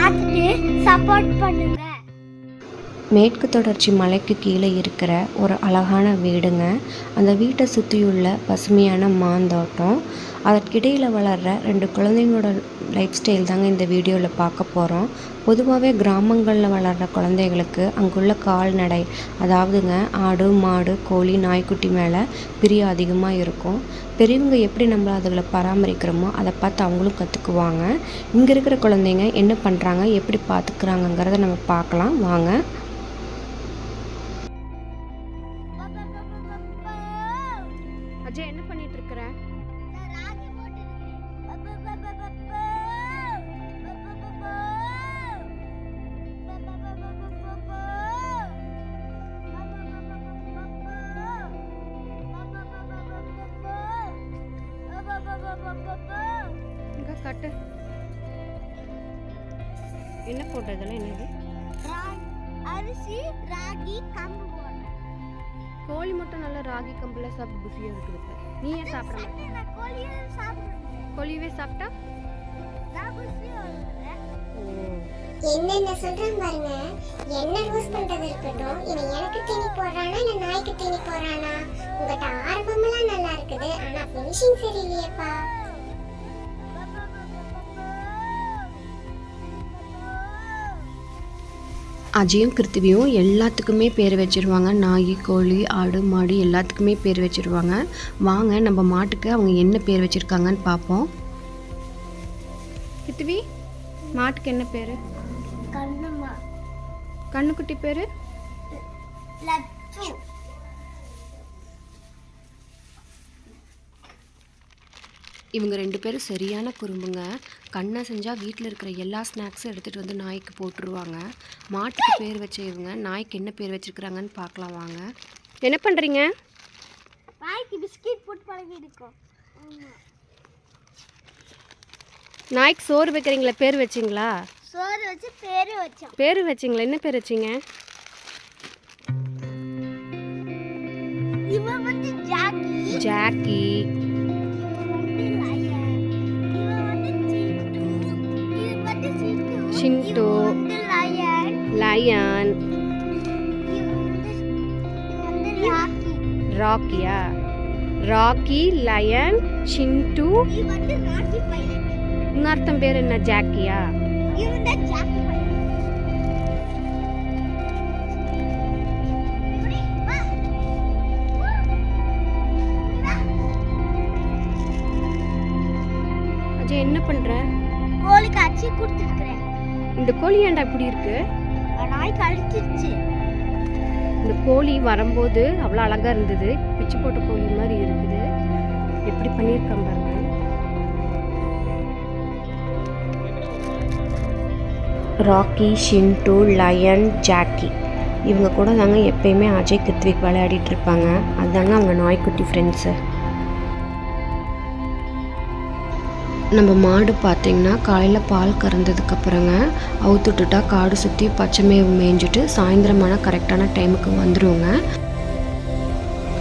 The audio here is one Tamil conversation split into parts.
பார்த்துட்டு சப்போர்ட் பண்ணுங்க. மேற்கு தொடர்ச்சி மலைக்கு கீழே இருக்கிற ஒரு அழகான வீடுங்க. அந்த வீட்டை சுற்றியுள்ள பசுமையான மாந்தோட்டம், அதற்கிடையில் வளர்கிற 2 குழந்தைங்களோட லைஃப் ஸ்டைல் தாங்க இந்த வீடியோவில் பார்க்க போகிறோம். பொதுவாகவே கிராமங்களில் வளர்கிற குழந்தைகளுக்கு அங்குள்ள கால்நடை, அதாவதுங்க ஆடு மாடு கோழி நாய்க்குட்டி மேலே பிரியம் அதிகமாக இருக்கும். பெரியவங்க எப்படி நம்மள அதுகளை பராமரிக்கிறோமோ அதை பார்த்து அவங்களும் கற்றுக்குவாங்க. இங்கே இருக்கிற குழந்தைங்க என்ன பண்ணுறாங்க, எப்படி பார்த்துக்கிறாங்கங்கிறத நம்ம பார்க்கலாம் வாங்க. அஜய், என்ன பண்ணிட்டு இருக்கிற? கட்டு. என்ன போட்ட இதெல்லாம்? என்னது? அரிசி ராகி கம்பு போடுறேன். கோழி மட்டும் நல்லா ராகி கம்புல சாப்பிட்டு புசியா இருக்குது. நீ ஏன் சாப்பிட மாட்டே? கோழியவே சாப்பிட்டா என்னென்ன சொல்றேன் பாருங்க. என்ன யூஸ் பண்றது இருக்கட்டும், இவன் எனக்கு தீனி போடுறானா இல்ல நாய்க்கு தீனி போடுறானா? உங்ககிட்ட ஆரம்பமெல்லாம் நல்லா இருக்குது, ஆனா ஃபினிஷிங் சரியில்லையேப்பா. அஜயும் கிருத்திவியும் எல்லாத்துக்குமே பேர் வச்சிருவாங்க. நாய் கோழி ஆடு மாடு எல்லாத்துக்குமே பேர் வச்சிருவாங்க. வாங்க நம்ம மாட்டுக்கு அவங்க என்ன பேர் வச்சிருக்காங்கன்னு பார்ப்போம். கிருத்திவி, மாட்டுக்கு என்ன பேர்? கண்ணுமா. கண்ணுக்குட்டி பேர் லட்சு. இவங்க 2 பேரும் சரியான குறும்புங்க. கண்ணை செஞ்சால் வீட்டில் இருக்கிற எல்லா ஸ்நாக்ஸும் எடுத்துகிட்டு வந்து நாய்க்கு போட்டுருவாங்க. மாட்டுக்கு பேர் வச்ச இவங்க நாய்க்கு என்ன பேர் வச்சுருக்குறாங்கன்னு பார்க்கலாம் வாங்க. என்ன பண்ணுறீங்க? நாய்க்கு பிஸ்கட் போட்டு பழகி இருக்கோம். நாய்க்கு சோறு வைக்கிறீங்களா? பேர் வச்சிங்களா? சோறு வச்சு பேர் வச்சோம். பேர் வச்சிங்களா? என்ன பேர் வச்சிங்க? இவன் வந்து ஜாக்கி. ஜாக்கி. சிண்டு. லயன். ராக்கியா? ராக்கி, லயன், சிண்டு. இன்னொருத்தன் பேர் என்ன? ஜாக்கியா? அஜய், என்ன பண்ற? கோழிக்கு அச்சி கொடுத்துருக்கிறேன். இந்த கோழி ஏன்டா இப்படி இருக்கு? நாய் கழிச்சிருச்சு. இந்த கோழி வரும்போது அவ்வளோ அழகா இருந்தது, பிச்சு போட்ட கோழி மாதிரி இருக்குது. எப்படி பண்ணியிருக்காங்க பாருங்க. ராக்கி, ஷிண்டு, லயன், ஜாக்கி இவங்க கூட தாங்க எப்பயுமே அஜய் கிருத்விக் விளையாடிட்டு இருப்பாங்க. அதுதாங்க அவங்க நாய்க்குட்டி ஃப்ரெண்ட்ஸு. நம்ம மாடு பார்த்திங்கன்னா காலையில் பால் கறந்ததுக்கப்புறங்க அவுத்துட்டுட்டா காடு சுற்றி பச்சை மேவு மேய்ஞ்சிட்டு சாயந்தரமான கரெக்டான டைமுக்கு வந்துடுவோங்க.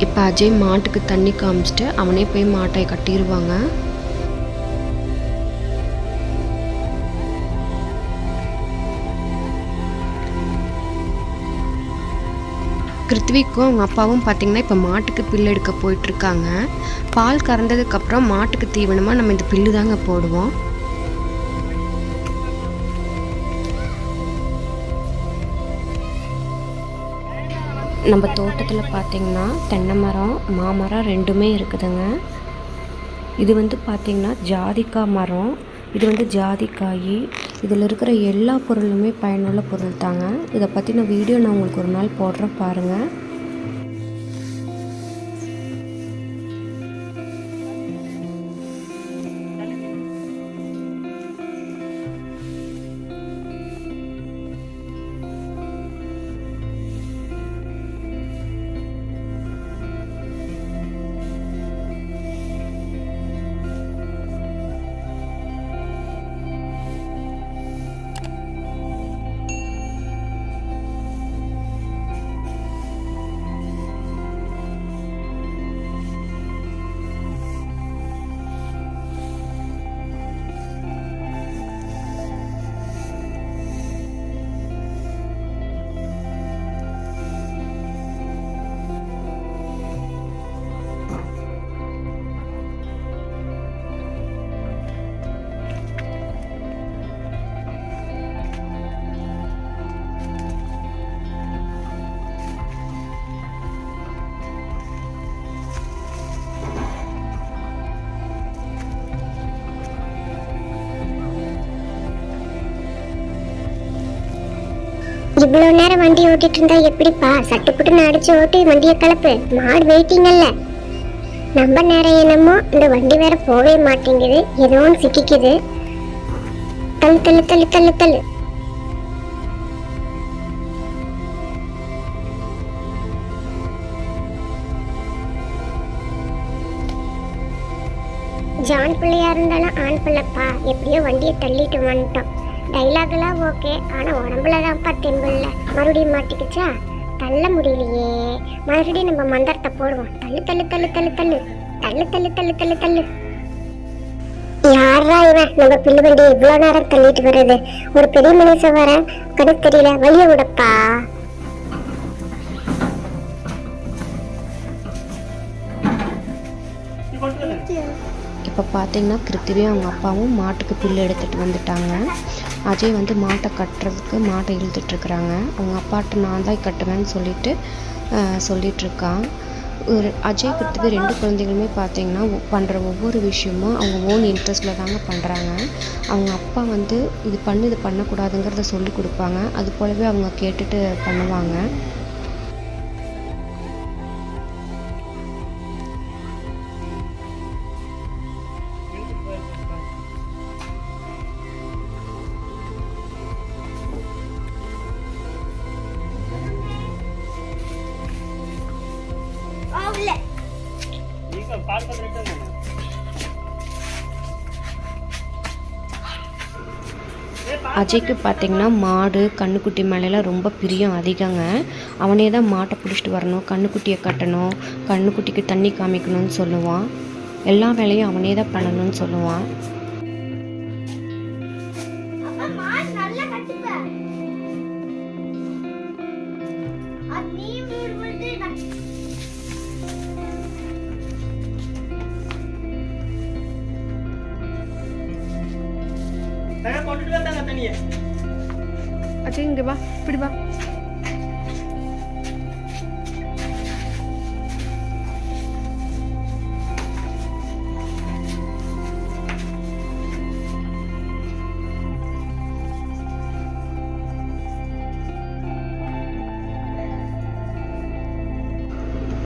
இப்போ அஜய் மாட்டுக்கு தண்ணி காமிச்சிட்டு அவனே போய் மாட்டை கட்டிடுவாங்க. கிருத்விக்கும் அவங்க அப்பாவும் பார்த்திங்கன்னா இப்போ மாட்டுக்கு பில்லு எடுக்க போயிட்டுருக்காங்க. பால் கறந்ததுக்கப்புறம் மாட்டுக்கு தீவனமாக நம்ம இந்த பில்லு தாங்க போடுவோம். நம்ம தோட்டத்தில் பார்த்திங்கன்னா தென்னை மரம் மாமரம் 2மே இருக்குதுங்க. இது வந்து பார்த்திங்கன்னா ஜாதிக்காய் மரம். இது வந்து ஜாதிக்காய். இதில் இருக்கிற எல்லா பொருளுமே பயனுள்ள பொருள் தாங்க. இதை பற்றின வீடியோ நான் உங்களுக்கு ஒரு நாள் போடுறேன் பாருங்கள். இவ்வளவு நேரம் வண்டி ஓட்டிட்டு இருந்தா எப்படிப்பா? சட்டுப்புட்டுன்னு அடிச்சு ஓட்டி வண்டியை கலப்பு. மாடு வெயிட்டிங் அல்ல. நம்ம நேரம் என்னமோ இந்த வண்டி வேற போகவே மாட்டேங்குது. ஏதோ ஒன்று சிக்கிக்குது. தள்ளு தள்ளு தள்ளு தள்ளு தள்ளு. ஜான் பிள்ளையா இருந்தாலும் ஆண் பிள்ளைப்பா. எப்படியோ வண்டியை தள்ளிட்டு வந்துட்டோம். டைலாக் எல்லாம் ஓகே, ஆனா உடம்புலதான்ப்பா தெம்பில்ல. மறுபடியும் மாட்டிக்கிச்சா? தள்ள முடியலையே. மறுபடியும் நம்ம மந்திரத்தை போடுவோம். தள்ளு தள்ளு தள்ளு தள்ளு தள்ளு தள்ளு தள்ளு தள்ளு தள்ளு தள்ளு. யாரா இவன் நம்ம பில்லு வண்டியை இவ்வளவு நேரம் தள்ளிட்டு வர்றது? ஒரு பெரிய மனுஷன் வர கணக்கு தெரியல. வழிய விடப்பா. இப்போ பார்த்தீங்கன்னா கிருத்திவியும் அவங்க அப்பாவும் மாட்டுக்கு புல் எடுத்துகிட்டு வந்துட்டாங்க. அஜய் வந்து மாட்டை கட்டுறதுக்கு மாட்டை இழுத்துட்ருக்குறாங்க. அவங்க அப்பாட்ட நான் தான் கட்டுவேன்னு சொல்லிகிட்ருக்கான். ஒரு அஜய் கிருத்திவி 2 குழந்தைகளுமே பார்த்தீங்கன்னா பண்ணுற ஒவ்வொரு விஷயமும் அவங்க ஓன் இன்ட்ரெஸ்ட்டில் தாங்க பண்ணுறாங்க. அவங்க அப்பா வந்து இது பண்ணக்கூடாதுங்கிறத சொல்லி கொடுப்பாங்க. அது போலவே அவங்க கேட்டுட்டு பண்ணுவாங்க. அஜய்க்கு பார்த்தீங்கன்னா மாடு கண்ணுக்குட்டி மேலெலாம் ரொம்ப பிரியம் அதிகங்க. அவனே தான் மாட்டை பிடிச்சிட்டு வரணும், கண்ணுக்குட்டியை கட்டணும், கண்ணுக்குட்டிக்கு தண்ணி காமிக்கணும்னு சொல்லுவான். எல்லா வேலையும் அவனே தான் பண்ணணும்னு சொல்லுவான். அஜய் இங்க வா, இப்படி வா.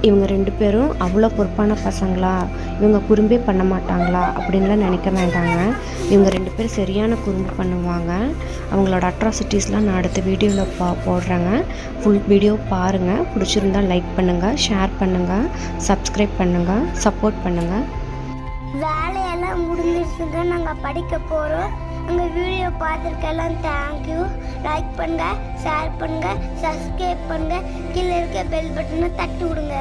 இவங்க 2 பேரும் அவ்வளோ பொறுப்பான பசங்களா, இவங்க குறும்பே பண்ண மாட்டாங்களா அப்படின்லாம் நினைக்க வேண்டாங்க. இவங்க 2 பேரும் சரியான குறும்பு பண்ணுவாங்க. அவங்களோட அட்ராசிட்டிஸ்லாம் நான் அடுத்த வீடியோவில் போடுறேங்க. ஃபுல் வீடியோ பாருங்கள். பிடிச்சிருந்தா லைக் பண்ணுங்கள், ஷேர் பண்ணுங்கள், சப்ஸ்கிரைப் பண்ணுங்கள், சப்போர்ட் பண்ணுங்கள். வேலையெல்லாம் முடிஞ்சிருச்சுங்க. நாங்கள் படிக்க போகிறோம். உங்கள் வீடியோ பார்த்துருக்கெல்லாம் தேங்க்யூ. லைக் பண்ணுங்க, ஷேர் பண்ணுங்க, சப்ஸ்கிரைப் பண்ணுங்க. கீழே இருக்க பெல் பட்டனை தட்டி விடுங்க.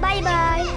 Bye bye.